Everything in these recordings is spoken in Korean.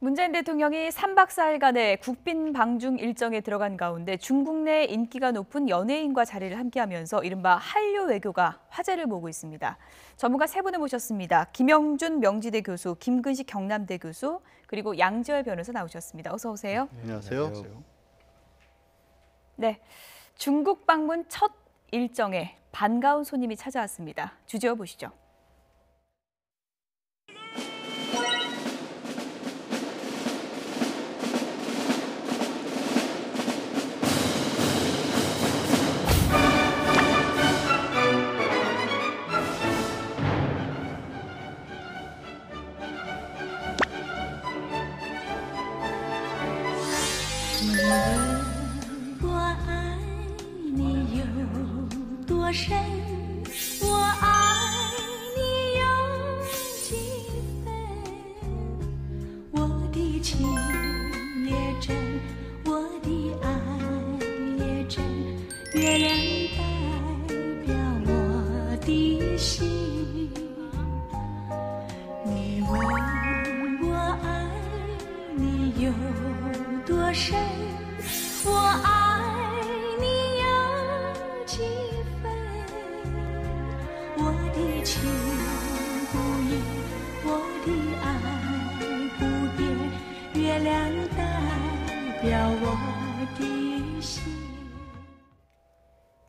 문재인 대통령이 3박 4일간의 국빈 방중 일정에 들어간 가운데 중국 내 인기가 높은 연예인과 자리를 함께하면서 이른바 한류 외교가 화제를 모으고 있습니다. 전문가 세 분을 모셨습니다. 김영준 명지대 교수, 김근식 경남대 교수, 그리고 양지열 변호사 나오셨습니다. 어서 오세요. 안녕하세요. 네, 중국 방문 첫 일정에 반가운 손님이 찾아왔습니다. 주제어 보시죠.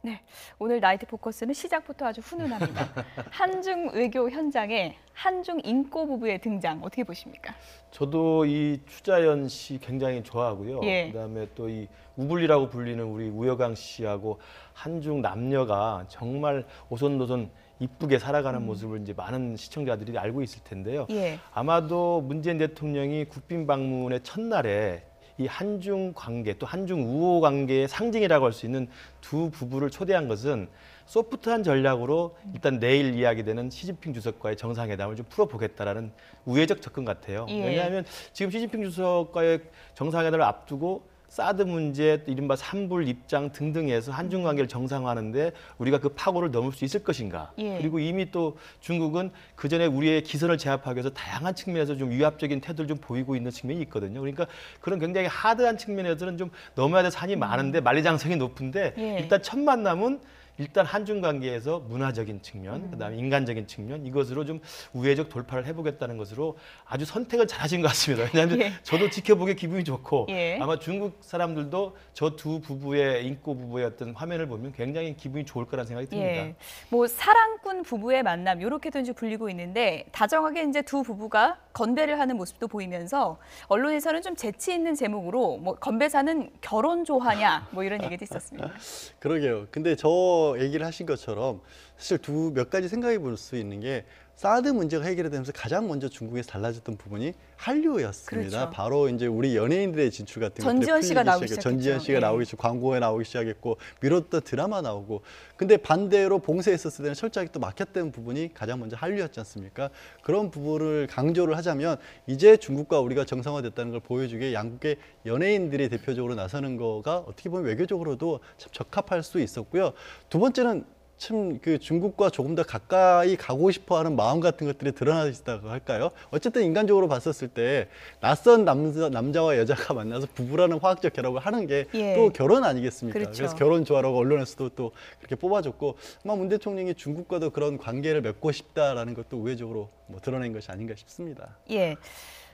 네, 오늘 나이트 포커스는 시작부터 아주 훈훈합니다. 한중 외교 현장에 한중 인꼬 부부의 등장 어떻게 보십니까? 저도 이 추자연 씨 굉장히 좋아하고요. 예. 그다음에 또 이 우불리라고 불리는 우리 우여강 씨하고 한중 남녀가 정말 오손도손 이쁘게 살아가는 모습을 이제 많은 시청자들이 알고 있을 텐데요. 예. 아마도 문재인 대통령이 국빈 방문의 첫날에 이 한중 관계 또 한중 우호 관계의 상징이라고 할 수 있는 두 부부를 초대한 것은 소프트한 전략으로 일단 내일 이야기되는 시진핑 주석과의 정상회담을 좀 풀어보겠다라는 우회적 접근 같아요. 예. 왜냐하면 지금 시진핑 주석과의 정상회담을 앞두고 사드 문제, 이른바 산불 입장 등등 해서 한중 관계를 정상화하는데 우리가 그 파고를 넘을 수 있을 것인가. 예. 그리고 이미 또 중국은 그전에 우리의 기선을 제압하기 위해서 다양한 측면에서 좀 위압적인 태도를 좀 보이고 있는 측면이 있거든요. 그러니까 그런 굉장히 하드한 측면에서는 좀 넘어야 될 산이 많은데 만리장성이 높은데 예. 일단 첫 만남은 일단 한중 관계에서 문화적인 측면, 그다음에 인간적인 측면 이것으로 좀 우회적 돌파를 해보겠다는 것으로 아주 선택을 잘하신 것 같습니다. 왜냐하면 예. 저도 지켜보기 기분이 좋고 예. 아마 중국 사람들도 저 두 부부의 인꼬 부부의 어떤 화면을 보면 굉장히 기분이 좋을 거라는 생각이 듭니다. 예, 뭐 사랑꾼 부부의 만남 이렇게도 이제 불리고 있는데 다정하게 이제 두 부부가 건배를 하는 모습도 보이면서 언론에서는 좀 재치 있는 제목으로 뭐 건배사는 결혼 좋아하냐 뭐 이런 얘기도 있었습니다. 그러게요. 근데 저 얘기를 하신 것처럼 사실 몇 가지 생각해 볼 수 있는 게 사드 문제가 해결이 되면서 가장 먼저 중국에서 달라졌던 부분이 한류였습니다. 그렇죠. 바로 이제 우리 연예인들의 진출 같은 것들이 전지현 씨가 풀리기 나오기 시작했고, 전지현 씨가 시작했죠. 나오기 시작, 광고에 나오기 시작했고 미뤘던 드라마 나오고. 근데 반대로 봉쇄했었을 때는 철저하게 또 막혔던 부분이 가장 먼저 한류였지 않습니까? 그런 부분을 강조를 하자면 이제 중국과 우리가 정상화됐다는 걸 보여주기에 양국의 연예인들이 대표적으로 나서는 거가 어떻게 보면 외교적으로도 참 적합할 수 있었고요. 두 번째는 참 그 중국과 조금 더 가까이 가고 싶어하는 마음 같은 것들이 드러나 있다고 할까요? 어쨌든 인간적으로 봤었을 때 낯선 남자와 여자가 만나서 부부라는 화학적 결합을 하는 게 또 예. 결혼 아니겠습니까? 그렇죠. 그래서 결혼 좋아라고 언론에서도 또 그렇게 뽑아줬고 아마 문 대통령이 중국과도 그런 관계를 맺고 싶다라는 것도 우회적으로 뭐 드러낸 것이 아닌가 싶습니다. 예,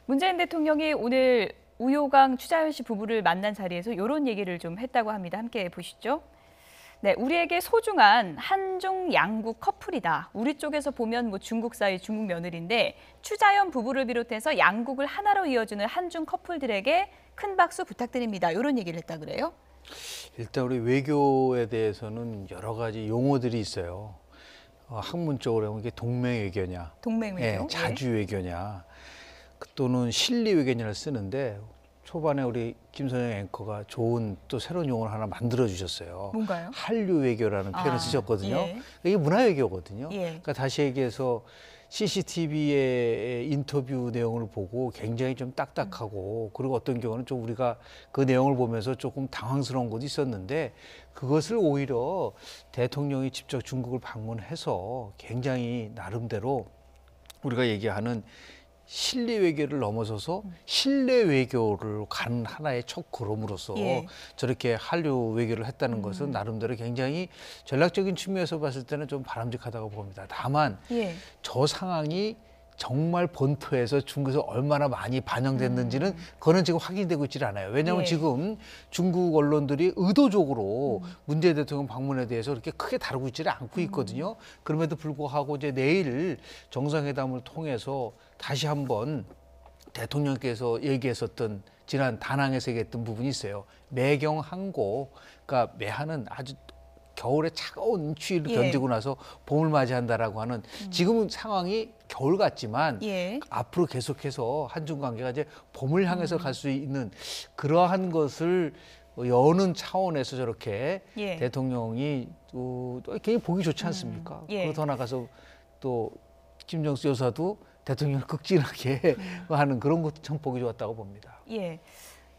문재인 대통령이 오늘 우효강 추자연 씨 부부를 만난 자리에서 이런 얘기를 좀 했다고 합니다. 함께 보시죠. 네, 우리에게 소중한 한중 양국 커플이다. 우리 쪽에서 보면 뭐 중국사위 중국 며느리인데 추자연 부부를 비롯해서 양국을 하나로 이어주는 한중 커플들에게 큰 박수 부탁드립니다. 이런 얘기를 했다 그래요? 일단 우리 외교에 대해서는 여러 가지 용어들이 있어요. 학문적으로 하면 이게 동맹외교냐, 동맹외교. 자주외교냐, 또는 실리외교냐를 쓰는데 초반에 우리 김선영 앵커가 좋은 또 새로운 용어를 하나 만들어 주셨어요. 뭔가요? 한류외교라는 표현을 쓰셨거든요. 예. 이게 문화외교거든요. 예. 그러니까 다시 얘기해서 CCTV의 인터뷰 내용을 보고 굉장히 좀 딱딱하고 그리고 어떤 경우는 좀 우리가 그 내용을 보면서 조금 당황스러운 것도 있었는데 그것을 오히려 대통령이 직접 중국을 방문해서 굉장히 나름대로 우리가 얘기하는 실리 외교를 넘어서서 실내 외교를 가는 하나의 첫 걸음으로서 예. 저렇게 한류 외교를 했다는 것은 나름대로 굉장히 전략적인 측면에서 봤을 때는 좀 바람직하다고 봅니다. 다만 예. 저 상황이 정말 본토에서 중국에서 얼마나 많이 반영됐는지는 그거는 지금 확인되고 있지 않아요. 왜냐하면 예. 지금 중국 언론들이 의도적으로 문재인 대통령 방문에 대해서 그렇게 크게 다루고 있지는 않고 있거든요. 그럼에도 불구하고 이제 내일 정상회담을 통해서 다시 한번 대통령께서 얘기했었던 지난 다낭에서 얘기했던 부분이 있어요. 매경 항고, 그러니까 매하는 아주 겨울에 차가운 추위를 예. 견디고 나서 봄을 맞이한다라고 하는 지금은 상황이 겨울 같지만 예. 앞으로 계속해서 한중 관계가 이제 봄을 향해서 갈 수 있는 그러한 것을 여는 차원에서 저렇게 예. 대통령이 또 굉장히 보기 좋지 않습니까? 예. 그리고 더 나가서 또 김정수 여사도 대통령을 극진하게 하는 그런 것도 참 보기 좋았다고 봅니다. 예.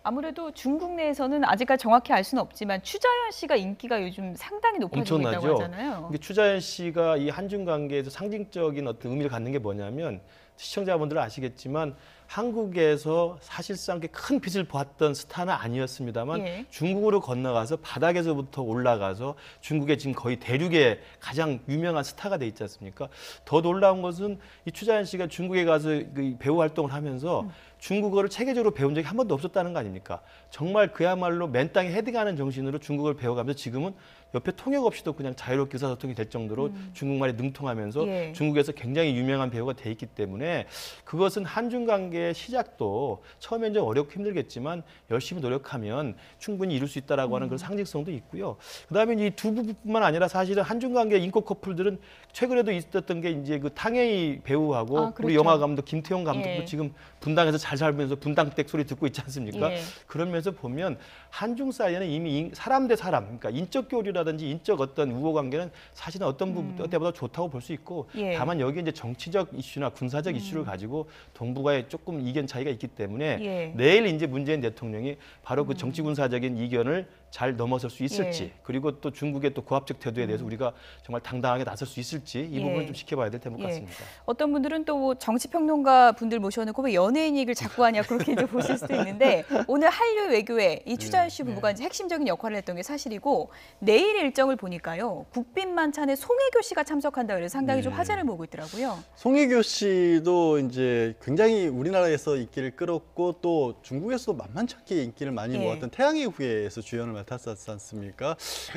아무래도 중국 내에서는 아직까지 정확히 알 수는 없지만 추자연 씨가 인기가 요즘 상당히 높아지고 있다고 엄청나죠. 하잖아요. 근데 추자연 씨가 이 한중 관계에서 상징적인 어떤 의미를 갖는 게 뭐냐면 시청자분들은 아시겠지만 한국에서 사실상 큰 빛을 보았던 스타는 아니었습니다만 예. 중국으로 건너가서 바닥에서부터 올라가서 중국의 지금 거의 대륙의 가장 유명한 스타가 돼 있지 않습니까? 더 놀라운 것은 이 추자연 씨가 중국에 가서 그 배우 활동을 하면서 중국어를 체계적으로 배운 적이 한 번도 없었다는 거 아닙니까? 정말 그야말로 맨 땅에 헤딩하는 정신으로 중국어를 배워가면서 지금은 옆에 통역 없이도 그냥 자유롭게 의사소통이 될 정도로 중국말에 능통하면서 예. 중국에서 굉장히 유명한 배우가 돼 있기 때문에 그것은 한중 관계의 시작도 처음엔 좀 어렵고 힘들겠지만 열심히 노력하면 충분히 이룰 수 있다라고 하는 그런 상징성도 있고요. 그다음에 이 두 부분뿐만 아니라 사실은 한중 관계 인기 커플들은 최근에도 있었던 게 이제 그 탕웨이 배우하고 아, 그렇죠. 우리 영화 감독 김태용 감독도 예. 지금 분당에서 잘 살면서 분당댁 소리 듣고 있지 않습니까? 예. 그러면서 보면 한중 사이에는 이미 사람 대 사람, 그러니까 인적 교류라든지 인적 어떤 우호 관계는 사실은 어떤 부분 때보다 좋다고 볼 수 있고 예. 다만 여기 이제 정치적 이슈나 군사적 이슈를 가지고 동북아에 조금 이견 차이가 있기 때문에 예. 내일 이제 문재인 대통령이 바로 그 정치 군사적인 이견을 잘 넘어설 수 있을지 예. 그리고 또 중국의 또 고압적 태도에 대해서 우리가 정말 당당하게 나설 수 있을지 이 예. 부분을 좀 지켜봐야 될 대목 예. 같습니다. 어떤 분들은 또뭐 정치평론가 분들 모셔놓고 왜 연예인 얘기를 자꾸 하냐 그렇게 이제 보실 수도 있는데 오늘 한류 외교에 이 추자연 씨 부부가 이제 핵심적인 역할을 했던 게 사실이고 내일 일정을 보니까요 국빈 만찬에 송혜교 씨가 참석한다 그래서 상당히 좀 화제를 모으고 있더라고요. 송혜교 씨도 이제 굉장히 우리나라에서 인기를 끌었고 또 중국에서도 만만치 않게 인기를 많이 예. 모았던 태양의 후예에서 주연을 맡았었지 않습니까?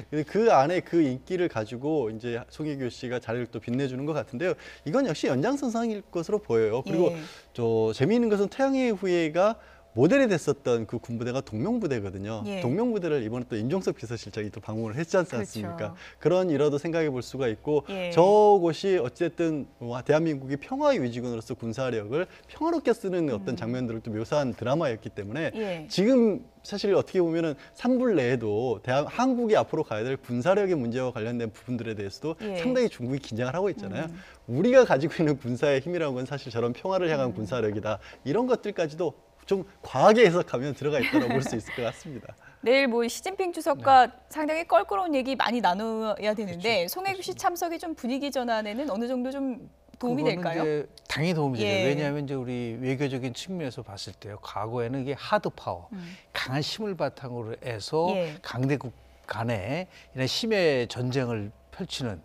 근데 그 안에 그 인기를 가지고 이제 송혜교 씨가 자리를 또 빛내주는 것 같은데요. 이건 역시 연장선상일 것으로 보여요. 그리고 예. 저 재미있는 것은 태양의 후예가 모델이 됐었던 그 군부대가 동명부대거든요. 예. 동명부대를 이번에 또 임종석 비서실장이 또 방문을 했지 않습니까? 그렇죠. 그런 일화도 생각해 볼 수가 있고 예. 저곳이 어쨌든 대한민국이 평화의 위지군으로서 군사력을 평화롭게 쓰는 어떤 장면들을 또 묘사한 드라마였기 때문에 예. 지금 사실 어떻게 보면은 3불 내에도 한국이 앞으로 가야 될 군사력의 문제와 관련된 부분들에 대해서도 예. 상당히 중국이 긴장을 하고 있잖아요. 우리가 가지고 있는 군사의 힘이라는 건 사실 저런 평화를 향한 군사력이다. 이런 것들까지도 좀 과하게 해석하면 들어가 있다고 볼 수 있을 것 같습니다. 내일 뭐 시진핑 주석과 상당히 껄끄러운 얘기 많이 나눠야 되는데 송혜교 씨 참석이 좀 분위기 전환에는 어느 정도 좀 도움이 그거는 될까요? 이제 당연히 도움이 되죠. 예. 왜냐하면 이제 우리 외교적인 측면에서 봤을 때요. 과거에는 이게 하드 파워, 강한 힘을 바탕으로 해서 예. 강대국 간에 이런 힘의 전쟁을 펼치는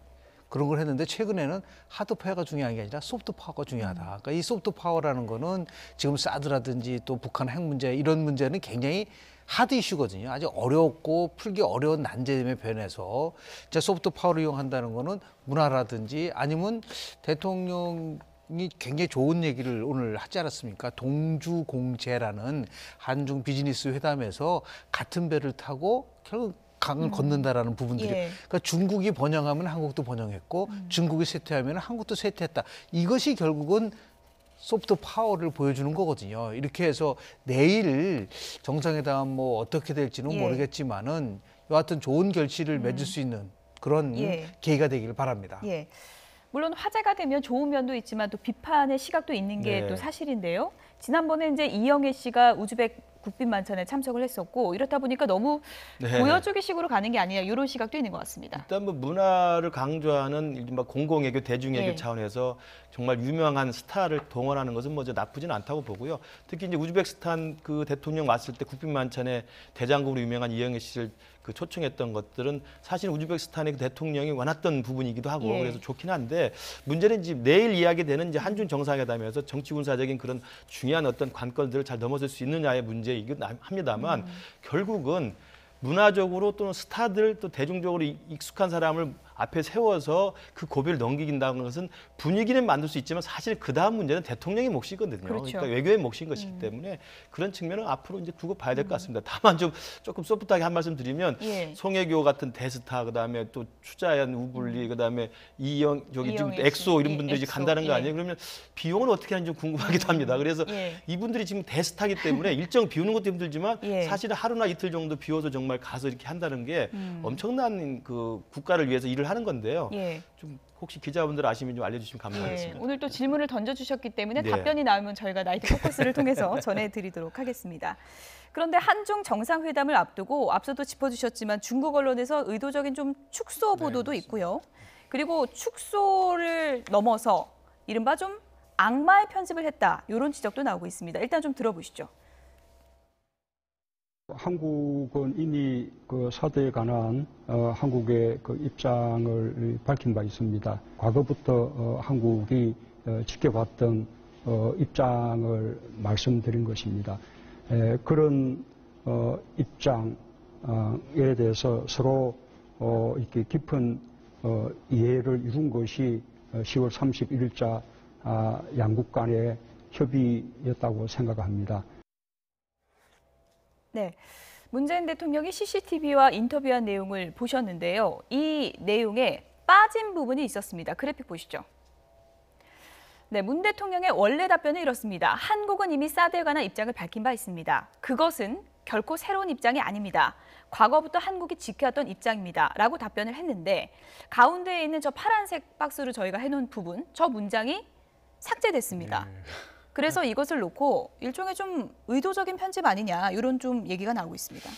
그런 걸 했는데 최근에는 하드 파워가 중요한 게 아니라 소프트 파워가 중요하다. 그러니까 이 소프트 파워라는 거는 지금 사드라든지 또 북한 핵 문제 이런 문제는 굉장히 하드 이슈거든요. 아주 어렵고 풀기 어려운 난제점에 변해서 자 소프트 파워를 이용한다는 거는 문화라든지 아니면 대통령이 굉장히 좋은 얘기를 오늘 하지 않았습니까? 동주공제라는 한중 비즈니스 회담에서 같은 배를 타고 결국 강을 걷는다라는 부분들이 예. 그러니까 중국이 번영하면 한국도 번영했고 중국이 쇠퇴하면 한국도 쇠퇴했다. 이것이 결국은 소프트 파워를 보여주는 거거든요. 이렇게 해서 내일 정상회담 뭐 어떻게 될지는 예. 모르겠지만은 여하튼 좋은 결실을 맺을 수 있는 그런 예. 계기가 되기를 바랍니다. 예. 물론 화제가 되면 좋은 면도 있지만 또 비판의 시각도 있는 게 네. 또 사실인데요. 지난번에 이제 이영애 씨가 우즈벡 국빈 만찬에 참석을 했었고 이렇다 보니까 너무 네. 보여주기 식으로 가는 게 아니냐 이런 시각도 있는 것 같습니다. 일단 뭐 문화를 강조하는 이른바 공공외교, 대중외교 예. 차원에서 정말 유명한 스타를 동원하는 것은 뭐 나쁘지는 않다고 보고요. 특히 이제 우즈베키스탄 그 대통령 왔을 때 국빈 만찬에 대장국으로 유명한 이영애 씨를 그 초청했던 것들은 사실 우즈베키스탄의 그 대통령이 원했던 부분이기도 하고 예. 그래서 좋긴 한데 문제는 이제 내일 이야기되는 이제 한중 정상회담에서 정치 군사적인 그런 중요한 어떤 관건들을 잘 넘어설 수 있느냐의 문제이긴 합니다만 결국은 문화적으로 또는 스타들 또 대중적으로 익숙한 사람을 앞에 세워서 그 고비를 넘기긴다는 것은 분위기는 만들 수 있지만 사실 그 다음 문제는 대통령의 몫이거든요. 그렇죠. 그러니까 외교의 몫인 것이기 때문에 그런 측면은 앞으로 이제 두고 봐야 될 것 같습니다. 다만 조금 소프트하게 한 말씀 드리면 예. 송혜교 같은 대스타 그다음에 또 추자연, 우블리 그다음에 지금 이영애 씨. 엑소 이런 분들이 예, 이제 간다는 거 엑소. 아니에요? 그러면 비용은 어떻게 하는지 좀 궁금하기도 합니다. 그래서 예. 이분들이 지금 대스타기 때문에 일정 비우는 것도 힘들지만 예. 사실은 하루나 이틀 정도 비워서 정말 가서 이렇게 한다는 게 엄청난 그 국가를 위해서 일을 하는 건데요. 예. 좀 혹시 기자분들 아시면 좀 알려주시면 예, 감사하겠습니다. 오늘 또 질문을 던져주셨기 때문에 네. 답변이 나오면 저희가 나이트 포커스를 통해서 전해드리도록 하겠습니다. 그런데 한중 정상회담을 앞두고 앞서도 짚어주셨지만 중국 언론에서 의도적인 좀 축소 보도도 있고요. 그리고 축소를 넘어서 이른바 좀 악마의 편집을 했다 이런 지적도 나오고 있습니다. 일단 좀 들어보시죠. 한국은 이미 그 사드에 관한 한국의 그 입장을 밝힌 바 있습니다. 과거부터 한국이 지켜왔던 입장을 말씀드린 것입니다. 그런 입장에 대해서 서로 이렇게 깊은 이해를 이룬 것이 10월 31일자 양국 간의 협의였다고 생각합니다. 네, 문재인 대통령이 CCTV와 인터뷰한 내용을 보셨는데요. 이 내용에 빠진 부분이 있었습니다. 그래픽 보시죠. 네, 문 대통령의 원래 답변은 이렇습니다. 한국은 이미 사드에 관한 입장을 밝힌 바 있습니다. 그것은 결코 새로운 입장이 아닙니다. 과거부터 한국이 지켜왔던 입장입니다. 라고 답변을 했는데 가운데에 있는 저 파란색 박스로 저희가 해놓은 부분, 저 문장이 삭제됐습니다. 그래서 이것을 놓고 일종의 좀 의도적인 편집 아니냐 이런 좀 얘기가 나오고 있습니다.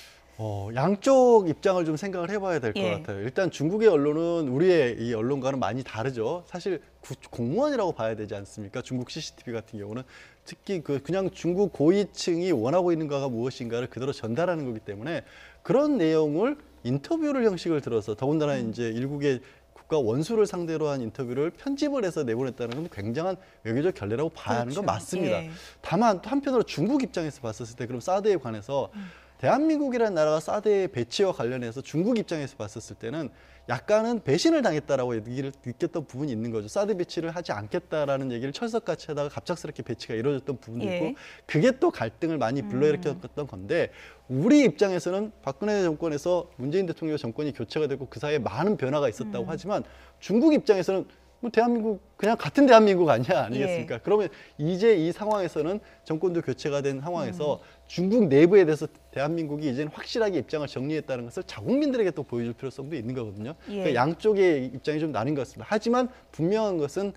양쪽 입장을 좀 생각을 해봐야 될 것 예. 같아요. 일단 중국의 언론은 우리의 이 언론과는 많이 다르죠. 사실 공무원이라고 봐야 되지 않습니까? 중국 CCTV 같은 경우는 특히 그냥 중국 고위층이 원하고 있는 거가 무엇인가를 그대로 전달하는 거기 때문에 그런 내용을 인터뷰를 형식을 들어서 더군다나 이제 일국의 국가 원수를 상대로 한 인터뷰를 편집을 해서 내보냈다는 건 굉장한 외교적 결례라고 봐야 하는 건 맞습니다. 예. 다만 또 한편으로 중국 입장에서 봤었을 때 그럼 사드에 관해서 대한민국이라는 나라가 사드의 배치와 관련해서 중국 입장에서 봤었을 때는 약간은 배신을 당했다라고 얘기를 느꼈던 부분이 있는 거죠. 사드 배치를 하지 않겠다라는 얘기를 철석같이 하다가 갑작스럽게 배치가 이루어졌던 부분도 예. 있고 그게 또 갈등을 많이 불러일으켰던 건데 우리 입장에서는 박근혜 정권에서 문재인 대통령 정권이 교체가 되고 그 사이에 많은 변화가 있었다고 하지만 중국 입장에서는 뭐 대한민국 그냥 같은 대한민국 아니겠습니까? 예. 그러면 이제 이 상황에서는 정권도 교체가 된 상황에서 중국 내부에 대해서 대한민국이 이제는 확실하게 입장을 정리했다는 것을 자국민들에게 또 보여줄 필요성도 있는 거거든요. 예. 그러니까 양쪽의 입장이 좀 나뉜 것 같습니다. 하지만 분명한 것은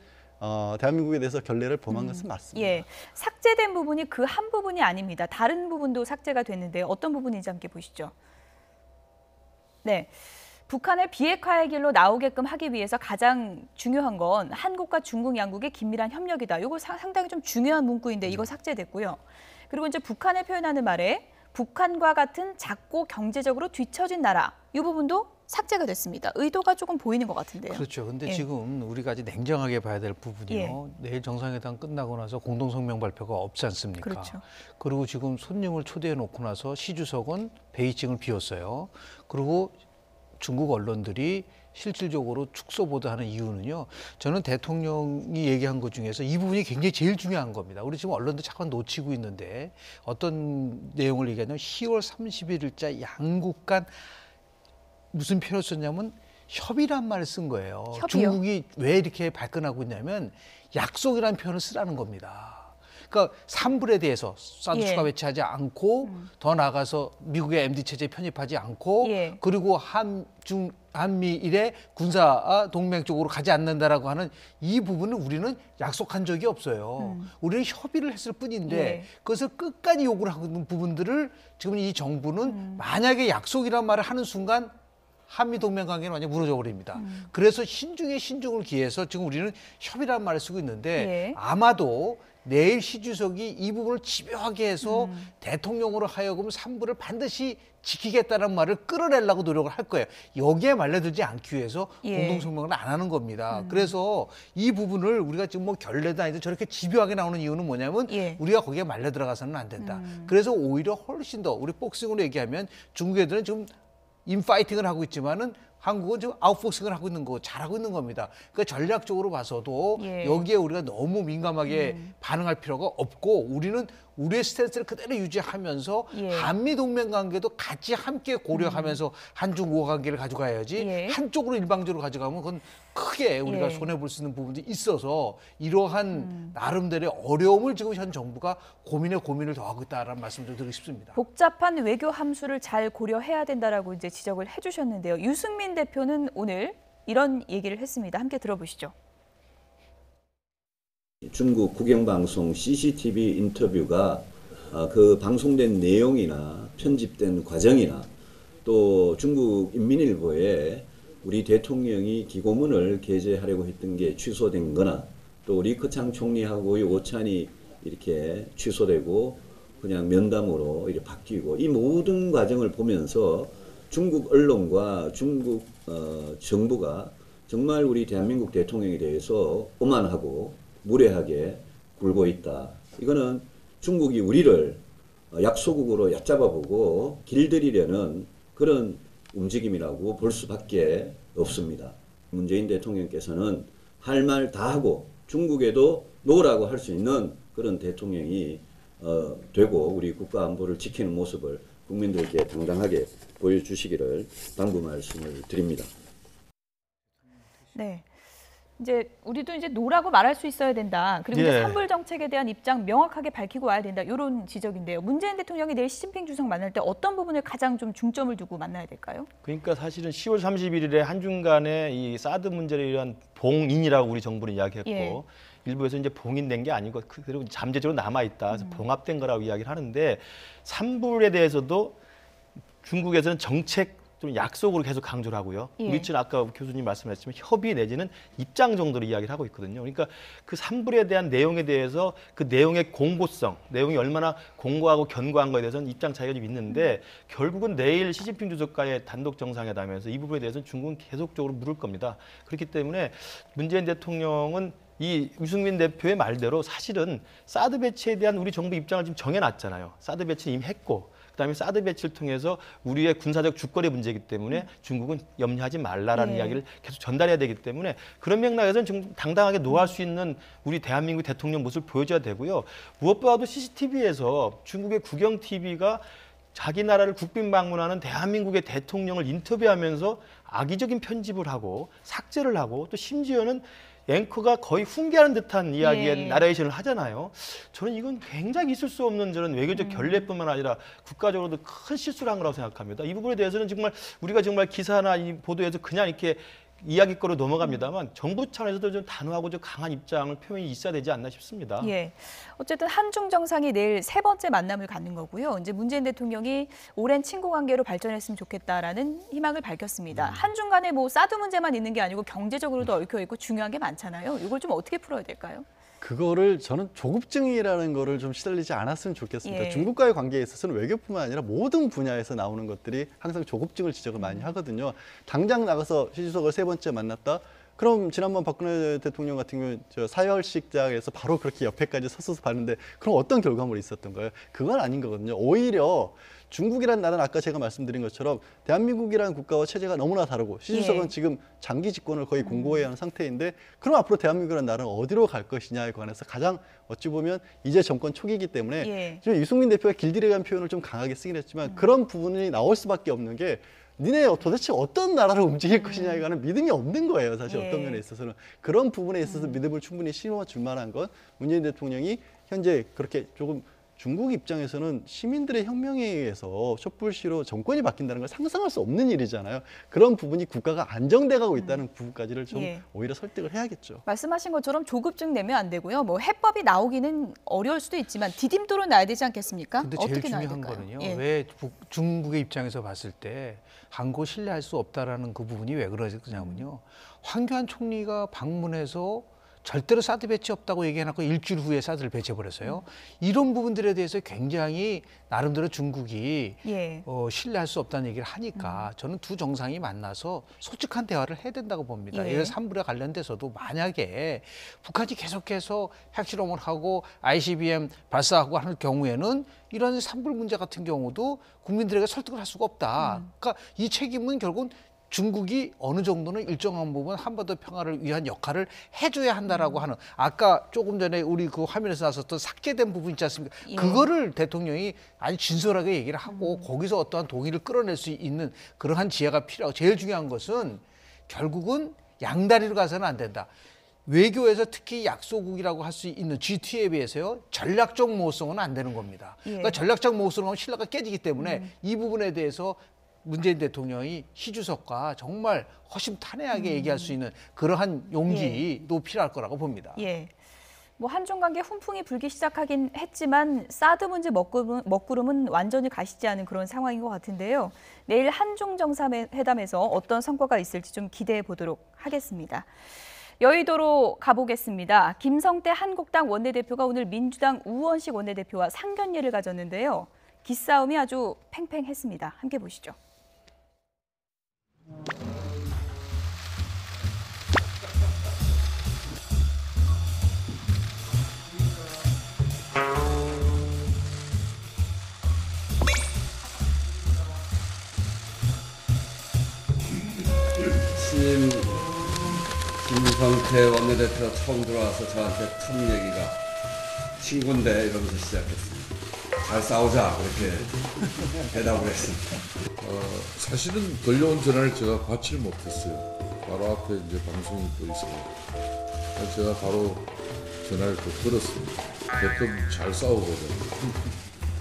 대한민국에 대해서 결례를 범한 것은 맞습니다. 예, 삭제된 부분이 그 한 부분이 아닙니다. 다른 부분도 삭제가 됐는데 어떤 부분인지 함께 보시죠. 네. 북한을 비핵화의 길로 나오게끔 하기 위해서 가장 중요한 건 한국과 중국 양국의 긴밀한 협력이다. 이거 상당히 좀 중요한 문구인데 이거 삭제됐고요. 그리고 이제 북한을 표현하는 말에 북한과 같은 작고 경제적으로 뒤처진 나라. 이 부분도 삭제가 됐습니다. 의도가 조금 보이는 것 같은데요. 그렇죠. 근데 예. 지금 우리가 아주 냉정하게 봐야 될 부분이요. 예. 내일 정상회담 끝나고 나서 공동성명 발표가 없지 않습니까? 그렇죠. 그리고 지금 손님을 초대해 놓고 나서 시 주석은 베이징을 비웠어요. 그리고 중국 언론들이 실질적으로 축소 보도하는 이유는요. 저는 대통령이 얘기한 것 중에서 이 부분이 굉장히 제일 중요한 겁니다. 우리 지금 언론도 잠깐 놓치고 있는데 어떤 내용을 얘기하냐면 10월 31일자 양국 간 무슨 표현을 썼냐면 협의란 말을 쓴 거예요. 협의요? 중국이 왜 이렇게 발끈하고 있냐면 약속이라는 표현을 쓰라는 겁니다. 그러니까 산불에 대해서 사드 예. 추가 배치하지 않고 더 나아가서 미국의 MD 체제에 편입하지 않고 예. 그리고 한미일의 군사 동맹 쪽으로 가지 않는다라고 하는 이 부분은 우리는 약속한 적이 없어요. 우리는 협의를 했을 뿐인데 예. 그것을 끝까지 요구를 하는 부분들을 지금 이 정부는 만약에 약속이란 말을 하는 순간 한미 동맹 관계는 완전 무너져 버립니다. 그래서 신중에 신중을 기해서 지금 우리는 협의라는 말을 쓰고 있는데 예. 아마도 내일 시 주석이 이 부분을 집요하게 해서 대통령으로 하여금 산불을 반드시 지키겠다는 말을 끌어내려고 노력을 할 거예요. 여기에 말려들지 않기 위해서 예. 공동성명을 안 하는 겁니다. 그래서 이 부분을 우리가 지금 뭐 결례도 아니고 저렇게 집요하게 나오는 이유는 뭐냐면 예. 우리가 거기에 말려 들어가서는 안 된다. 그래서 오히려 훨씬 더 우리 복싱으로 얘기하면 중국 애들은 지금 인파이팅을 하고 있지만은 한국은 지금 아웃포싱을 하고 있는 거 잘하고 있는 겁니다. 그러니까 전략적으로 봐서도 예. 여기에 우리가 너무 민감하게 반응할 필요가 없고 우리는 우리의 스탠스를 그대로 유지하면서 예. 한미 동맹 관계도 같이 함께 고려하면서 한중 우호 관계를 가져가야지 예. 한쪽으로 일방적으로 가져가면 그건 크게 우리가 예. 손해 볼 수 있는 부분도 있어서 이러한 나름대로의 어려움을 지금 현 정부가 고민을 더하고 있다라는 말씀을 드리고 싶습니다. 복잡한 외교 함수를 잘 고려해야 된다라고 이제 지적을 해주셨는데요. 유승민 대표는 오늘 이런 얘기를 했습니다. 함께 들어보시죠. 중국 국영방송 CCTV 인터뷰가 그 방송된 내용이나 편집된 과정이나 또 중국 인민일보에 우리 대통령이 기고문을 게재하려고 했던 게 취소된 거나 또 리커창 총리하고의 오찬이 이렇게 취소되고 그냥 면담으로 이렇게 바뀌고 이 모든 과정을 보면서 중국 언론과 중국 정부가 정말 우리 대한민국 대통령에 대해서 오만하고 무례하게 굴고 있다. 이거는 중국이 우리를 약소국으로 얕잡아보고 길들이려는 그런 움직임이라고 볼 수밖에 없습니다. 문재인 대통령께서는 할 말 다 하고 중국에도 노라고 할 수 있는 그런 대통령이 되고 우리 국가 안보를 지키는 모습을 국민들께 당당하게 보여주시기를 당부 말씀을 드립니다. 네. 이제 우리도 이제 노라고 말할 수 있어야 된다. 그리고 이제 예. 산불 정책에 대한 입장 명확하게 밝히고 와야 된다. 이런 지적인데요. 문재인 대통령이 내일 시진핑 주석 만날 때 어떤 부분을 가장 좀 중점을 두고 만나야 될까요? 그러니까 사실은 10월 31일에 한중 간의 이 사드 문제를 위한 봉인이라고 우리 정부는 이야기했고 예. 일부에서 이제 봉인된 게 아니고 그대로 잠재적으로 남아 있다. 그래서 봉합된 거라고 이야기를 하는데 산불에 대해서도 중국에서는 정책 좀 약속으로 계속 강조를 하고요. 예. 우리처럼 아까 교수님 말씀하셨지만 협의 내지는 입장 정도로 이야기를 하고 있거든요. 그러니까 그 산불에 대한 내용에 대해서 그 내용의 공고성, 내용이 얼마나 공고하고 견고한 거에 대해서는 입장 차이가 좀 있는데 결국은 내일 시진핑 주석과의 단독 정상회담에서 이 부분에 대해서는 중국은 계속적으로 물을 겁니다. 그렇기 때문에 문재인 대통령은 이 유승민 대표의 말대로 사실은 사드 배치에 대한 우리 정부 입장을 지금 정해놨잖아요. 사드 배치는 이미 했고 그다음에 사드 배치를 통해서 우리의 군사적 주권의 문제이기 때문에 중국은 염려하지 말라라는 예. 이야기를 계속 전달해야 되기 때문에 그런 맥락에서는 좀 당당하게 노할 수 있는 우리 대한민국 대통령 모습을 보여줘야 되고요. 무엇보다도 CCTV에서 중국의 국영 TV가 자기 나라를 국빈 방문하는 대한민국의 대통령을 인터뷰하면서 악의적인 편집을 하고 삭제를 하고 또 심지어는 앵커가 거의 훈계하는 듯한 이야기의 예. 나레이션을 하잖아요. 저는 이건 굉장히 있을 수 없는 저는 외교적 결례뿐만 아니라 국가적으로도 큰 실수를 한 거라고 생각합니다. 이 부분에 대해서는 정말 우리가 정말 기사나 이 보도에서 그냥 이렇게 이야기거리로 넘어갑니다만 정부 차원에서도 좀 단호하고 좀 강한 입장을 표현이 있어야 되지 않나 싶습니다. 예. 어쨌든 한중 정상이 내일 세 번째 만남을 갖는 거고요. 이제 문재인 대통령이 오랜 친구 관계로 발전했으면 좋겠다라는 희망을 밝혔습니다. 한중 간에 뭐 사드 문제만 있는 게 아니고 경제적으로도 얽혀 있고 중요한 게 많잖아요. 이걸 좀 어떻게 풀어야 될까요? 그거를 저는 조급증이라는 거를 좀 시달리지 않았으면 좋겠습니다. 예. 중국과의 관계에 있어서는 외교뿐만 아니라 모든 분야에서 나오는 것들이 항상 조급증을 지적을 많이 하거든요. 당장 나가서 시 주석을 세 번째 만났다. 그럼 지난번 박근혜 대통령 같은 경우는 저 사열식장에서 바로 그렇게 옆에까지 섰어서 봤는데 그럼 어떤 결과물이 있었던가요? 그건 아닌 거거든요. 오히려 중국이란 나라는 아까 제가 말씀드린 것처럼 대한민국이라는 국가와 체제가 너무나 다르고 시 주석은 예. 지금 장기 집권을 거의 공고해야 하는 상태인데 그럼 앞으로 대한민국이라는 나라는 어디로 갈 것이냐에 관해서 가장 어찌 보면 이제 정권 초기이기 때문에 예. 지금 유승민 대표가 길들여간 표현을 좀 강하게 쓰긴 했지만 그런 부분이 나올 수밖에 없는 게 니네 도대체 어떤 나라를 움직일 것이냐에 관한 믿음이 없는 거예요. 사실 예. 어떤 면에 있어서는. 그런 부분에 있어서 믿음을 충분히 심어줄 만한 건 문재인 대통령이 현재 그렇게 조금 중국 입장에서는 시민들의 혁명에 의해서 촛불시로 정권이 바뀐다는 걸 상상할 수 없는 일이잖아요. 그런 부분이 국가가 안정돼 가고 있다는 부분까지를 좀 예. 오히려 설득을 해야겠죠. 말씀하신 것처럼 조급증 내면 안 되고요. 뭐 해법이 나오기는 어려울 수도 있지만 디딤돌은 놔야 되지 않겠습니까? 근데 제일 어떻게 놔야 중요한 될까요? 거는요. 예. 왜 중국의 입장에서 봤을 때 한국 신뢰할 수 없다라는 그 부분이 왜 그러냐면요. 황교안 총리가 방문해서 절대로 사드 배치 없다고 얘기해놓고 일주일 후에 사드를 배치해버렸어요. 이런 부분들에 대해서 굉장히 나름대로 중국이 예. 신뢰할 수 없다는 얘기를 하니까 저는 두 정상이 만나서 솔직한 대화를 해야 된다고 봅니다. 예. 예를 들어 산불에 관련돼서도 만약에 북한이 계속해서 핵실험을 하고 ICBM 발사하고 하는 경우에는 이런 산불 문제 같은 경우도 국민들에게 설득을 할 수가 없다. 그러니까 이 책임은 결국은 중국이 어느 정도는 일정한 부분 한반도 평화를 위한 역할을 해줘야 한다라고 하는 아까 조금 전에 우리 그 화면에서 나섰던 삭제된 부분 있지 않습니까? 예. 그거를 대통령이 아주 진솔하게 얘기를 하고 거기서 어떠한 동의를 끌어낼 수 있는 그러한 지혜가 필요하고 제일 중요한 것은 결국은 양다리로 가서는 안 된다. 외교에서 특히 약소국이라고 할 수 있는 G2에 비해서요 전략적 모호성은 안 되는 겁니다. 예. 그러니까 전략적 모호성은 하면 신뢰가 깨지기 때문에 이 부분에 대해서 문재인 대통령이 시 주석과 정말 허심탄회하게 얘기할 수 있는 그러한 용기도 필요할 거라고 봅니다. 예. 뭐 한중 관계 훈풍이 불기 시작하긴 했지만 사드 문제 먹구름은 완전히 가시지 않은 그런 상황인 것 같은데요. 내일 한중 정상회담에서 어떤 성과가 있을지 좀 기대해 보도록 하겠습니다. 여의도로 가보겠습니다. 김성태 한국당 원내대표가 오늘 민주당 우원식 원내대표와 상견례를 가졌는데요. 기싸움이 아주 팽팽했습니다. 함께 보시죠. 신임 김성태 원내대표가 처음 들어와서 저한테 첫 얘기가 친구인데 이러면서 시작했습니다. 잘 싸우자 그렇게 대답을 했습니다. 사실은 걸려온 전화를 제가 받지를 못했어요. 바로 앞에 이제 방송이 또 있어요. 제가 바로 전화를 또 걸었습니다. 대뜸 잘 싸우거든.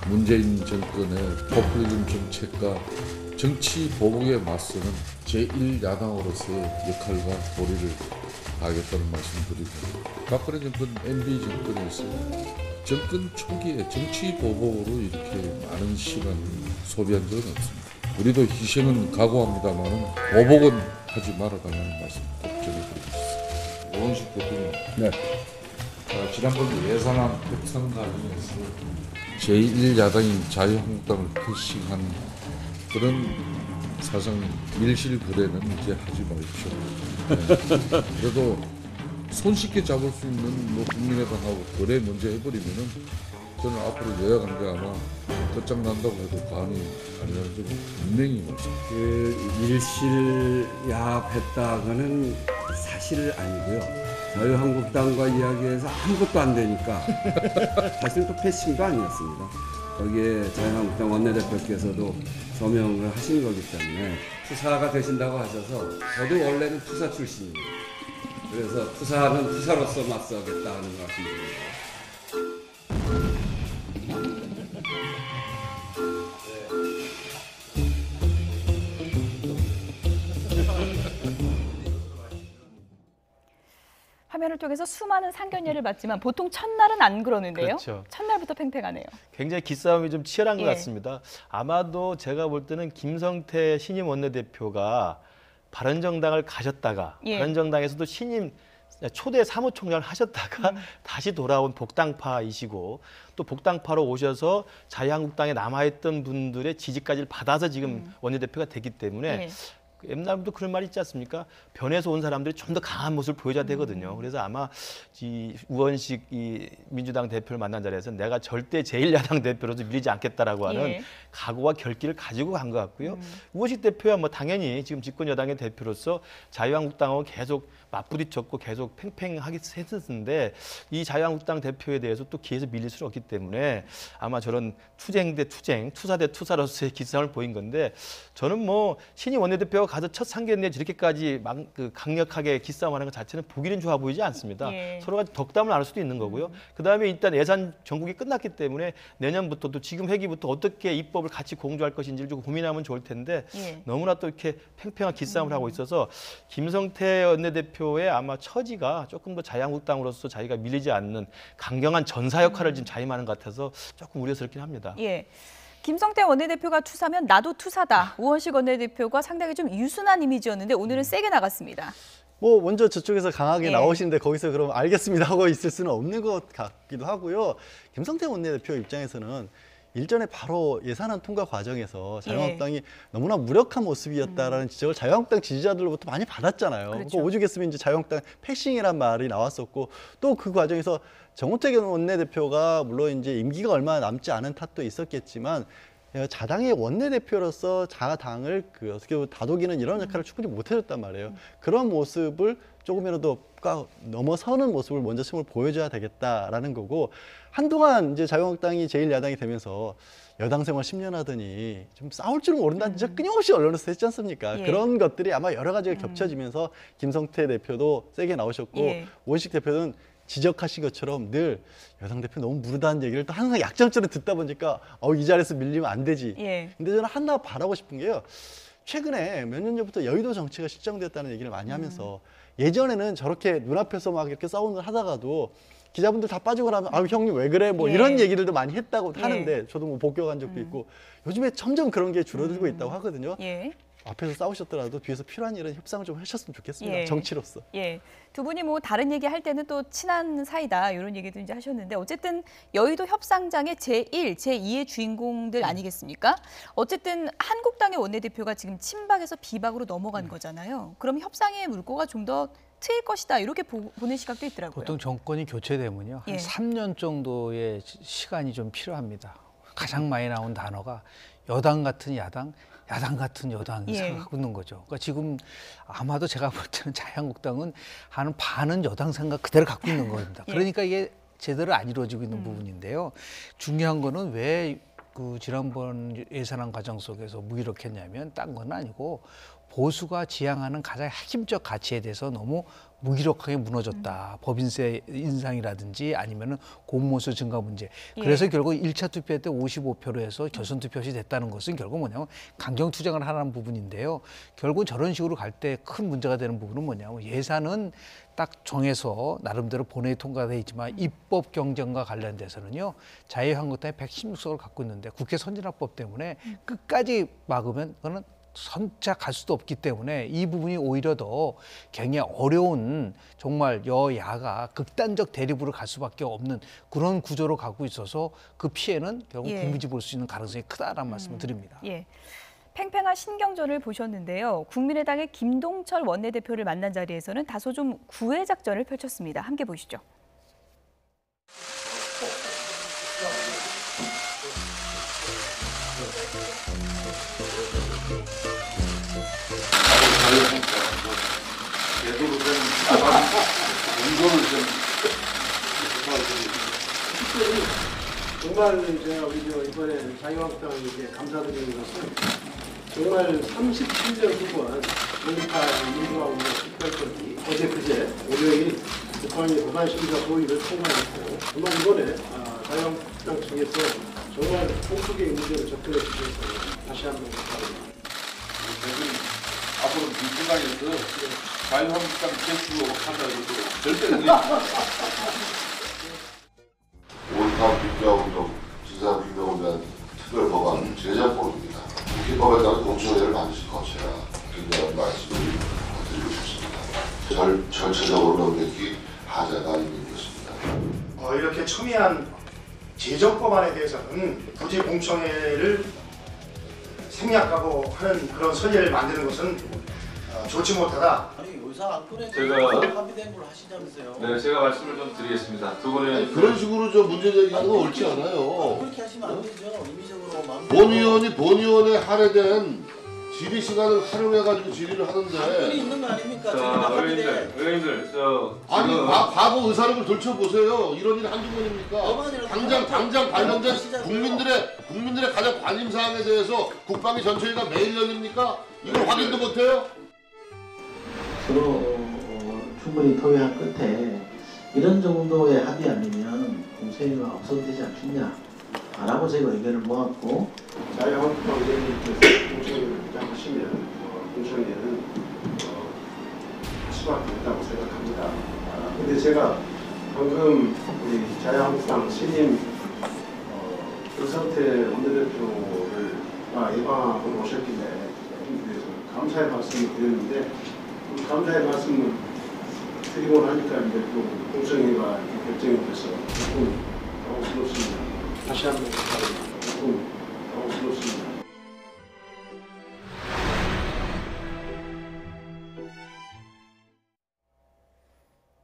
문재인 정권의 포퓰리즘 정책과 정치 보복에 맞서는 제1야당으로서의 역할과 도리를 다하겠다는 말씀드리고, 박근혜 정권 MB 정권에서 정권 초기에 정치 보복으로 이렇게 많은 시간을 소비한 적은 없습니다. 우리도 희생은 각오합니다만 보복은 하지 말아달라는 말씀 꼭 전해드리겠습니다. 우원식 대통령, 네. 지난번 예산안 협상 과정에서 제1야당인 자유한국당을 패싱한 그런 사상 밀실거래는 이제 하지 마십시오. 네. 그래도 손쉽게 잡을 수 있는 뭐 국민의당하고 거래 먼저 해버리면은 저는 앞으로 여야 관계 아마 끝장난다고 해도 과언이 아니라는 점을 분명히 말씀드립니다. 그 밀실야합했다고는 사실 아니고요. 자유한국당과 이야기해서 아무것도 안 되니까 사실 또 패싱도 아니었습니다. 거기에 자유한국당 원내대표께서도 서명을 하신 거기 때문에 투사가 되신다고 하셔서 저도 원래는 투사 출신입니다. 그래서 투사는 투사로서 맞서겠다 하는 말씀드립니다. 화면을 통해서 수많은 상견례를 봤지만 보통 첫날은 안 그러는데요. 그렇죠. 첫날부터 팽팽하네요. 굉장히 기싸움이 좀 치열한 것 예. 같습니다. 아마도 제가 볼 때는 김성태 신임 원내대표가 바른정당을 가셨다가 예. 바른정당에서도 신임 초대 사무총장을 하셨다가 다시 돌아온 복당파이시고 또 복당파로 오셔서 자유한국당에 남아있던 분들의 지지까지 받아서 지금 원내대표가 됐기 때문에 예. 옛날부터 그런 말이 있지 않습니까? 변해서 온 사람들이 좀 더 강한 모습을 보여줘야 되거든요. 그래서 아마 이 우원식 이 민주당 대표를 만난 자리에서 내가 절대 제1야당 대표로서 밀리지 않겠다라고 하는 예. 각오와 결기를 가지고 간 것 같고요. 우호식 대표야 뭐 당연히 지금 집권 여당의 대표로서 자유한국당하고 계속 맞부딪혔고 계속 팽팽하게 했었는데 이 자유한국당 대표에 대해서 또 기에서 밀릴 수는 없기 때문에 아마 저런 투쟁 대 투쟁, 투사 대 투사로서의 기싸움을 보인 건데 저는 뭐 신임 원내대표가 가서 첫 상견례에 저렇게까지 강력하게 기싸움하는 것 자체는 보기는 좋아 보이지 않습니다. 예. 서로가 덕담을 나눌 수도 있는 거고요. 그다음에 일단 예산 전국이 끝났기 때문에 내년부터 또 지금 회기부터 어떻게 입법을 같이 공조할 것인지를 좀 고민하면 좋을 텐데 예. 너무나 또 이렇게 팽팽한 기싸움을 하고 있어서 김성태 원내대표의 아마 처지가 조금 더 자유한국당으로서 자기가 밀리지 않는 강경한 전사 역할을 지금 자임하는 것 같아서 조금 우려스럽긴 합니다. 예. 김성태 원내대표가 투사면 나도 투사다. 우원식 원내대표가 상당히 좀 유순한 이미지였는데 오늘은 세게 나갔습니다. 뭐 먼저 저쪽에서 강하게 예. 나오시는데 거기서 그럼 알겠습니다 하고 있을 수는 없는 것 같기도 하고요. 김성태 원내대표 입장에서는 일전에 바로 예산안 통과 과정에서 자유한국당이 너무나 무력한 모습이었다라는 지적을 자유한국당 지지자들로부터 많이 받았잖아요. 그렇죠. 오죽했으면 이제 자유한국당 패싱이란 말이 나왔었고 또 그 과정에서 정호택 원내대표가 물론 이제 임기가 얼마 남지 않은 탓도 있었겠지만 자당의 원내대표로서 자당을 어떻게 보면 다독이는 이런 역할을 충분히 못해줬단 말이에요. 그런 모습을 조금이라도 넘어서는 모습을 먼저 처음으로 보여줘야 되겠다라는 거고 한동안 이제 자유한국당이 제1야당이 되면서 여당 생활 10년 하더니 좀 싸울 줄은 모른다는 진짜 끊임없이 언론에서 했지 않습니까? 예. 그런 것들이 아마 여러 가지가 겹쳐지면서 김성태 대표도 세게 나오셨고 예. 우원식 대표는 지적하신 것처럼 늘 여당 대표 너무 무르다는 얘기를 또 항상 약점처럼 듣다 보니까 이 자리에서 밀리면 안 되지. 예. 근데 저는 하나 바라고 싶은 게요. 최근에 몇 년 전부터 여의도 정치가 실정됐다는 얘기를 많이 하면서 예전에는 저렇게 눈앞에서 막 이렇게 싸움을 하다가도 기자분들 다 빠지고 나면 형님 왜 그래 뭐 예. 이런 얘기들도 많이 했다고 예. 하는데 저도 뭐 복귀한 적도 있고 요즘에 점점 그런 게 줄어들고 있다고 하거든요. 예. 앞에서 싸우셨더라도 뒤에서 필요한 일은 협상을 좀 하셨으면 좋겠습니다. 예. 정치로서. 예. 두 분이 뭐 다른 얘기 할 때는 또 친한 사이다 이런 얘기도 이제 하셨는데 어쨌든 여의도 협상장의 제1, 제2의 주인공들 아니겠습니까? 어쨌든 한국당의 원내대표가 지금 친박에서 비박으로 넘어간 거잖아요. 그럼 협상의 물꼬가 좀 더 트일 것이다 이렇게 보는 시각도 있더라고요. 보통 정권이 교체되면요. 한 예. 3년 정도의 시간이 좀 필요합니다. 가장 많이 나온 단어가 여당 같은 야당, 야당 같은 여당이 예. 생각하고 있는 거죠. 그러니까 지금 아마도 제가 볼 때는 자유한국당은 한 반은 여당 생각 그대로 갖고 있는 겁니다. 예. 그러니까 이게 제대로 안 이루어지고 있는 부분인데요. 중요한 거는 왜 지난번 예산안 과정 속에서 무기력했냐면 딴 건 아니고 보수가 지향하는 가장 핵심적 가치에 대해서 너무 무기력하게 무너졌다. 법인세 인상이라든지 아니면은 공무원수 증가 문제. 그래서 결국 1차 투표 때 55표로 해서 결선 투표시 됐다는 것은 결국 뭐냐면 강경 투쟁을 하라는 부분인데요. 결국 저런 식으로 갈 때 큰 문제가 되는 부분은 뭐냐면 예산은 딱 정해서 나름대로 본회의 통과돼 있지만 입법 경쟁과 관련돼서는요. 자유한국당이 116석을 갖고 있는데 국회 선진화법 때문에 끝까지 막으면 그거는 선착 갈 수도 없기 때문에 이 부분이 오히려 더 굉장히 어려운 정말 여야가 극단적 대립으로 갈 수밖에 없는 그런 구조로 가고 있어서 그 피해는 결국 예. 국민이 볼 수 있는 가능성이 크다라는 말씀을 드립니다. 예. 팽팽한 신경전을 보셨는데요. 국민의당의 김동철 원내대표를 만난 자리에서는 다소 좀 구애 작전을 펼쳤습니다. 함께 보시죠. 제도로 된 나간 공조를 좀 정말 제가 우리 이번에 자유한국당에게 감사드리는 것은 정말 37년 동안 독립한 민주화 운동 18건이 어제 그제 월요일 북한의 무관심사 소위를 통과했고 물론 이번에 자유한국당 측에서 정말 홍수의 문제를 접근해 주셔서 다시 한번 감사합니다. 앞으로 민주당에서 자유한국당 개수로 한다고 절대 우리 5.18 민주화운동 진상규명을 위한 특별법안 제정법입니다. 국회법에 따라 공청회를 반드시 거쳐야 된다는 말씀을 드리고 싶습니다. 절차적으로 넘겨기 하자가 있는 것입니다. 이렇게 첨예한 제정법안에 대해서는 굳이 공청회를 생략하고 하는 그런 선례를 만드는 것은 좋지 못하다. 아니 의사 안건에 제가- 합의된 걸 하시자면서요. 네, 제가 말씀을 좀 드리겠습니다. 두 분의 그런 식으로 저 문제 제기하는 거 옳지 않아요. 그렇게 하시면 안 되죠. 임의적으로 마음. 본의원에 할애된 질의 시간을 활용해가지고 질의를 안건이 하는데 있는 거 아닙니까? 자, 합의된. 의원님들, 아니 지금 과거 의사력을 돌춰보세요. 이런 일 한두 번입니까? 법안이라도 당장 관련된 하시자고요. 국민들의 가장 관심 사항에 대해서 국방위 전체회가 매일 열립니까? 이걸 확인도 못해요? 서로 충분히 토의한 끝에 이런 정도의 합의 아니면 공세가 없어도 되지 않겠냐 라고 제가 의견을 모았고 자유한국당 의원님께서 공청회를 주장하시면 공청회는 수밖에 없다고 생각합니다. 근데 제가 방금 우리 자유한국당 신임 윤석태 원내대표를 예방하고 오셨길래 그래서 감사의 말씀을 드렸는데 감사의 말씀을 드리고 나니까 이제 또 공청회가 결정이 돼서 조금 당혹스럽습니다. 다시 한번 축하드립니다. 조금 당혹스럽습니다.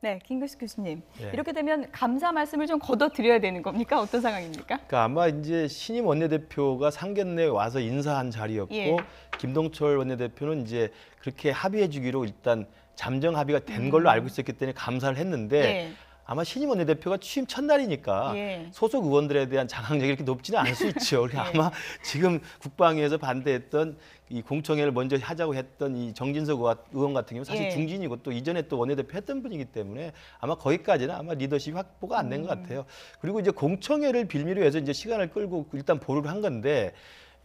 네, 김규식 교수님. 네. 이렇게 되면 감사 말씀을 좀 걷어드려야 되는 겁니까? 어떤 상황입니까? 그러니까 아마 이제 신임 원내대표가 상견례 와서 인사한 자리였고 예. 김동철 원내대표는 이제 그렇게 합의해주기로 일단 잠정 합의가 된 걸로 알고 있었기 때문에 감사를 했는데 예. 아마 신임 원내대표가 취임 첫날이니까 예. 소속 의원들에 대한 장악력이 이렇게 높지는 않을 수 있죠. 그래서 예. 아마 지금 국방위에서 반대했던 이 공청회를 먼저 하자고 했던 이 정진석 의원 같은 경우는 사실 예. 중진이고 또 이전에 또 원내대표 했던 분이기 때문에 아마 거기까지는 아마 리더십 확보가 안 된 것 같아요. 그리고 이제 공청회를 빌미로 해서 이제 시간을 끌고 일단 보류를 한 건데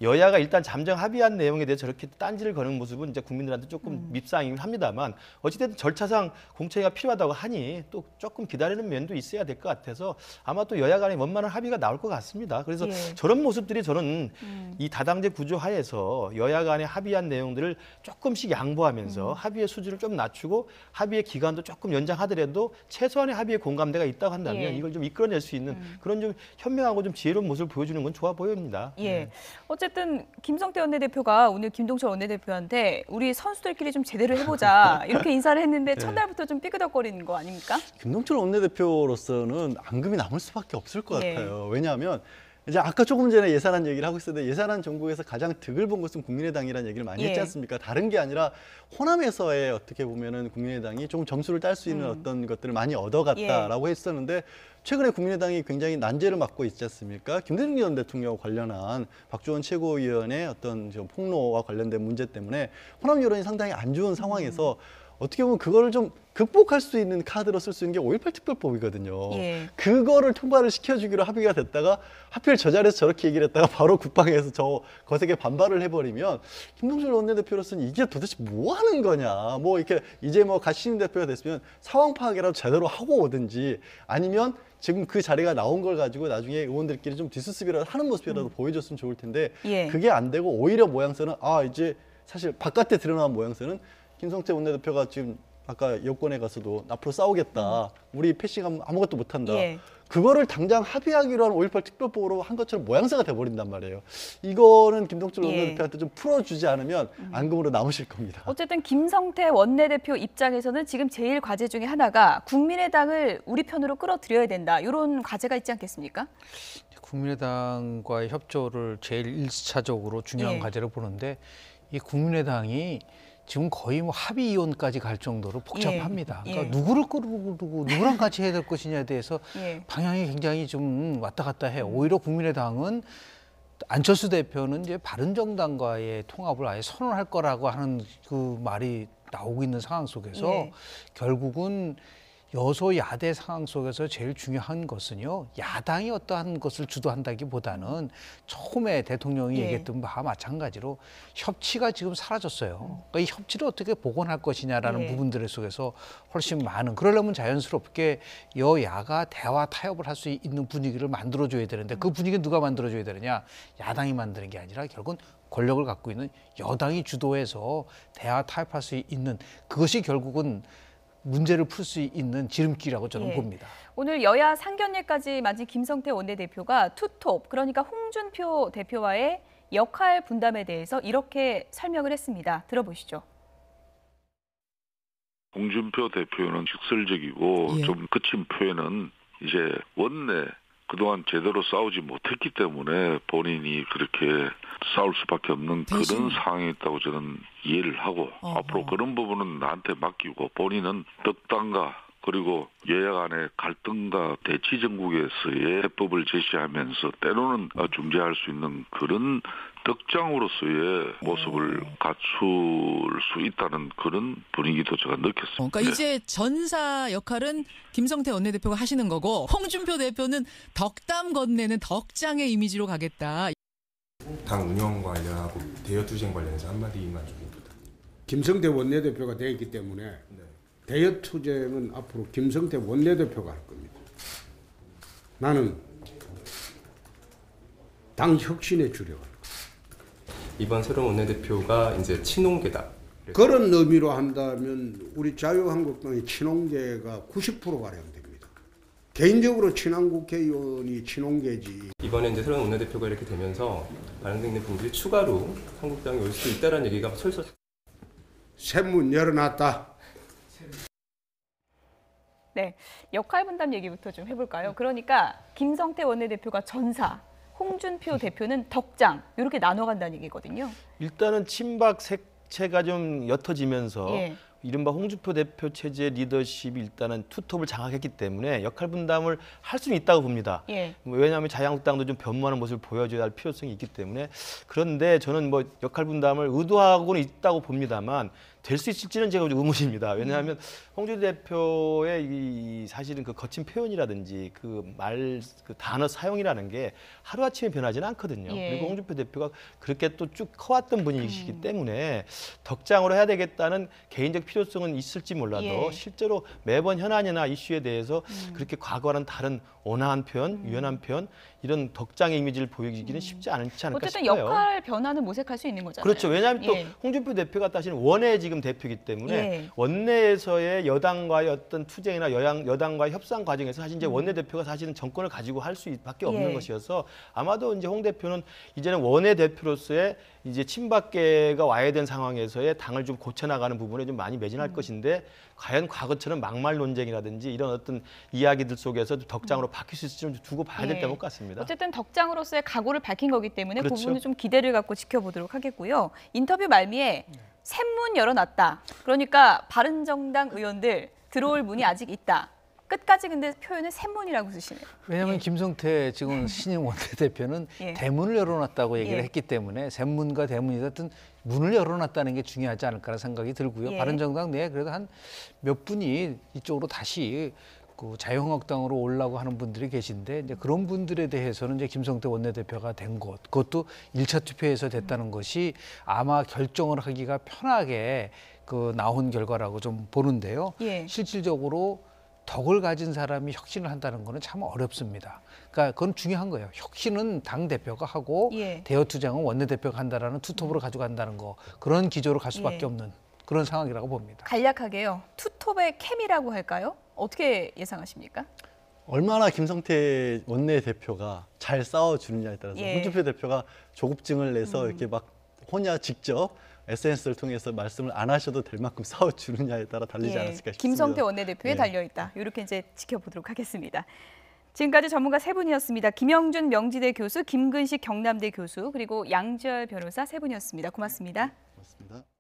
여야가 일단 잠정 합의한 내용에 대해서 저렇게 딴지를 거는 모습은 이제 국민들한테 조금 밉상이긴 합니다만 어찌됐든 절차상 공청회가 필요하다고 하니 또 조금 기다리는 면도 있어야 될 것 같아서 아마 또 여야 간에 원만한 합의가 나올 것 같습니다. 그래서 예. 저런 모습들이 저는 이 다당제 구조 하에서 여야 간에 합의한 내용들을 조금씩 양보하면서 합의의 수준을 좀 낮추고 합의의 기간도 조금 연장하더라도 최소한의 합의의 공감대가 있다고 한다면 예. 이걸 좀 이끌어낼 수 있는 그런 좀 현명하고 좀 지혜로운 모습을 보여주는 건 좋아 보입니다. 예. 어쨌든 김성태 원내대표가 오늘 김동철 원내대표한테 우리 선수들끼리 좀 제대로 해보자 이렇게 인사를 했는데 첫날부터 좀 삐그덕거리는 거 아닙니까? 김동철 원내대표로서는 앙금이 남을 수밖에 없을 것 네. 같아요. 왜냐하면 이제 아까 조금 전에 예산안 얘기를 하고 있었는데 예산안 전국에서 가장 득을 본 것은 국민의당이라는 얘기를 많이 예. 했지 않습니까? 다른 게 아니라 호남에서의 어떻게 보면은 국민의당이 조금 점수를 딸 수 있는 어떤 것들을 많이 얻어갔다라고 했었는데 최근에 국민의당이 굉장히 난제를 맞고 있지 않습니까? 김대중 전 대통령 관련한 박주원 최고위원의 어떤 저 폭로와 관련된 문제 때문에 호남 여론이 상당히 안 좋은 상황에서 어떻게 보면 그거를 좀 극복할 수 있는 카드로 쓸 수 있는 게 5.18 특별법이거든요. 예. 그거를 통과를 시켜주기로 합의가 됐다가 하필 저 자리에서 저렇게 얘기를 했다가 바로 국방에서 저 거세게 반발을 해버리면 김동철 원내대표로서는 이게 도대체 뭐 하는 거냐. 뭐 이렇게 이제 뭐 가시는 대표가 됐으면 상황 파악이라도 제대로 하고 오든지 아니면 지금 그 자리가 나온 걸 가지고 나중에 의원들끼리 좀 뒷수습이라도 하는 모습이라도 보여줬으면 좋을 텐데 예. 그게 안 되고 오히려 모양새는 이제 사실 바깥에 드러난 모양새는 김성태 원내대표가 지금 아까 여권에 가서도 앞으로 싸우겠다. 우리 패싱하면 아무것도 못한다. 예. 그거를 당장 합의하기로 한 5.18 특별법으로 한 것처럼 모양새가 돼버린단 말이에요. 이거는 김동철 예. 원내대표한테 좀 풀어주지 않으면 앙금으로 남으실 겁니다. 어쨌든 김성태 원내대표 입장에서는 지금 제일 과제 중에 하나가 국민의당을 우리 편으로 끌어들여야 된다. 이런 과제가 있지 않겠습니까? 국민의당과의 협조를 제일 일차적으로 중요한 예. 과제로 보는데 이 국민의당이 지금 거의 뭐 합의 이혼까지 갈 정도로 복잡합니다. 예. 그러니까 예. 누구를 끌고 누구랑 같이 해야 될 것이냐에 대해서 예. 방향이 굉장히 좀 왔다 갔다 해요. 오히려 국민의당은 안철수 대표는 이제 바른정당과의 통합을 아예 선언할 거라고 하는 그 말이 나오고 있는 상황 속에서 예. 결국은 여소야대 상황 속에서 제일 중요한 것은요. 야당이 어떠한 것을 주도한다기보다는 처음에 대통령이 예. 얘기했던 바와 마찬가지로 협치가 지금 사라졌어요. 그러니까 이 협치를 어떻게 복원할 것이냐라는 예. 부분들 속에서 훨씬 많은 그러려면 자연스럽게 여야가 대화 타협을 할 수 있는 분위기를 만들어줘야 되는데 그 분위기는 누가 만들어줘야 되느냐. 야당이 만드는 게 아니라 결국은 권력을 갖고 있는 여당이 주도해서 대화 타협할 수 있는 그것이 결국은 문제를 풀 수 있는 지름길이라고 저는 예. 봅니다. 오늘 여야 상견례까지 맞은 김성태 원내대표가 투톱, 그러니까 홍준표 대표와의 역할 분담에 대해서 이렇게 설명을 했습니다. 들어보시죠. 홍준표 대표는 직설적이고 예. 좀 거친 표현은 이제 원내 그동안 제대로 싸우지 못했기 때문에 본인이 그렇게 싸울 수밖에 없는 대신- 그런 상황이 있다고 저는 이해를 하고 앞으로 그런 부분은 나한테 맡기고 본인은 덕당과 그리고 여야 간의 갈등과 대치 정국에서의 해법을 제시하면서 때로는 중재할 수 있는 그런 덕장으로서의 모습을 갖출 수 있다는 그런 분위기도 제가 느꼈습니다. 그러니까 이제 전사 역할은 김성태 원내대표가 하시는 거고 홍준표 대표는 덕담 건네는 덕장의 이미지로 가겠다. 당 운영 관련하고 대여 투쟁 관련해서 한마디만 좀 해주세요. 김성태 원내대표가 되었기 때문에 대여 투쟁은 앞으로 김성태 원내대표가 할 겁니다. 나는 당 혁신에 주력할 겁니다. 이번 새로운 원내대표가 이제 친홍계다. 그런 의미로 한다면 우리 자유한국당의 친홍계가 90%가량 됩니다. 개인적으로 친한 국회의원이 친홍계지. 이번에 이제 새로운 원내대표가 이렇게 되면서 반응되어 있는 분들이 추가로 한국당에 올 수도 있다는 얘기가 솔솔. 샘문 열어놨다. 네, 역할 분담 얘기부터 좀 해볼까요? 그러니까 김성태 원내대표가 전사, 홍준표 대표는 덕장 이렇게 나눠간다는 얘기거든요. 일단은 친박 색채가 좀 옅어지면서 예. 이른바 홍준표 대표 체제의 리더십이 일단은 투톱을 장악했기 때문에 역할 분담을 할 수는 있다고 봅니다. 예. 왜냐하면 자유한국당도 좀 변모하는 모습을 보여줘야 할 필요성이 있기 때문에. 그런데 저는 뭐 역할 분담을 의도하고는 있다고 봅니다만 될 수 있을지는 제가 좀 의문입니다. 왜냐하면 홍준표 대표의 이 사실은 그 거친 표현이라든지 그 단어 사용이라는 게 하루아침에 변하지는 않거든요. 예. 그리고 홍준표 대표가 그렇게 또 쭉 커왔던 분이시기 때문에 덕장으로 해야 되겠다는 개인적 필요성은 있을지 몰라도 예. 실제로 매번 현안이나 이슈에 대해서 그렇게 과거와는 다른 온화한 표현, 유연한 표현 이런 덕장의 이미지를 보이기는 쉽지 않지 않을까 어쨌든 싶어요. 역할 변화는 모색할 수 있는 거잖아요. 그렇죠. 왜냐하면 또 예. 홍준표 대표가 사실은 원외 지금 대표이기 때문에 예. 원내에서의 여당과의 어떤 투쟁이나 여당과의 협상 과정에서 사실 이제 원내 대표가 사실은 정권을 가지고 할 수밖에 없는 예. 것이어서 아마도 이제 홍 대표는 이제는 원내 대표로서의 이제 친박계가 와야 된 상황에서의 당을 좀 고쳐나가는 부분에 좀 많이 매진할 것인데 과연 과거처럼 막말 논쟁이라든지 이런 어떤 이야기들 속에서 덕장으로 바뀔 수 있을지 좀 두고 봐야 될 예. 것 같습니다. 어쨌든 덕장으로서의 각오를 밝힌 거기 때문에 그 그렇죠. 부분은 좀 기대를 갖고 지켜보도록 하겠고요. 인터뷰 말미에 샘문 열어놨다. 그러니까 바른정당 의원들 들어올 문이 아직 있다. 끝까지 근데 표현은 샘문이라고 쓰시네요. 왜냐하면 김성태 지금 신임 원내대표는 예. 대문을 열어놨다고 얘기를 예. 했기 때문에 샘문과 대문이 어떤 문을 열어놨다는 게 중요하지 않을까라는 생각이 들고요. 예. 바른정당 내에 그래도 한 몇 분이 이쪽으로 다시 그 자유한국당으로 오려고 하는 분들이 계신데 이제 그런 분들에 대해서는 이제 김성태 원내대표가 된 것, 그것도 1차 투표에서 됐다는 것이 아마 결정을 하기가 편하게 그 나온 결과라고 좀 보는데요. 예. 실질적으로 덕을 가진 사람이 혁신을 한다는 거는 참 어렵습니다. 그러니까 그건 중요한 거예요. 혁신은 당 대표가 하고 예. 대여 투쟁은 원내 대표가 한다라는 투톱으로 가져간다는 거, 그런 기조로 갈 수밖에 예. 없는 그런 상황이라고 봅니다. 간략하게요. 투톱의 케미라고 할까요? 어떻게 예상하십니까? 얼마나 김성태 원내대표가 잘 싸워주느냐에 따라서 예. 홍준표 대표가 조급증을 내서 이렇게 막 혼자 직접 SNS를 통해서 말씀을 안 하셔도 될 만큼 싸워주느냐에 따라 달리지 않았을까 싶습니다. 김성태 원내대표에 예. 달려있다. 이렇게 이제 지켜보도록 하겠습니다. 지금까지 전문가 세 분이었습니다. 김영준 명지대 교수, 김근식 경남대 교수, 그리고 양지열 변호사 세 분이었습니다. 고맙습니다. 고맙습니다.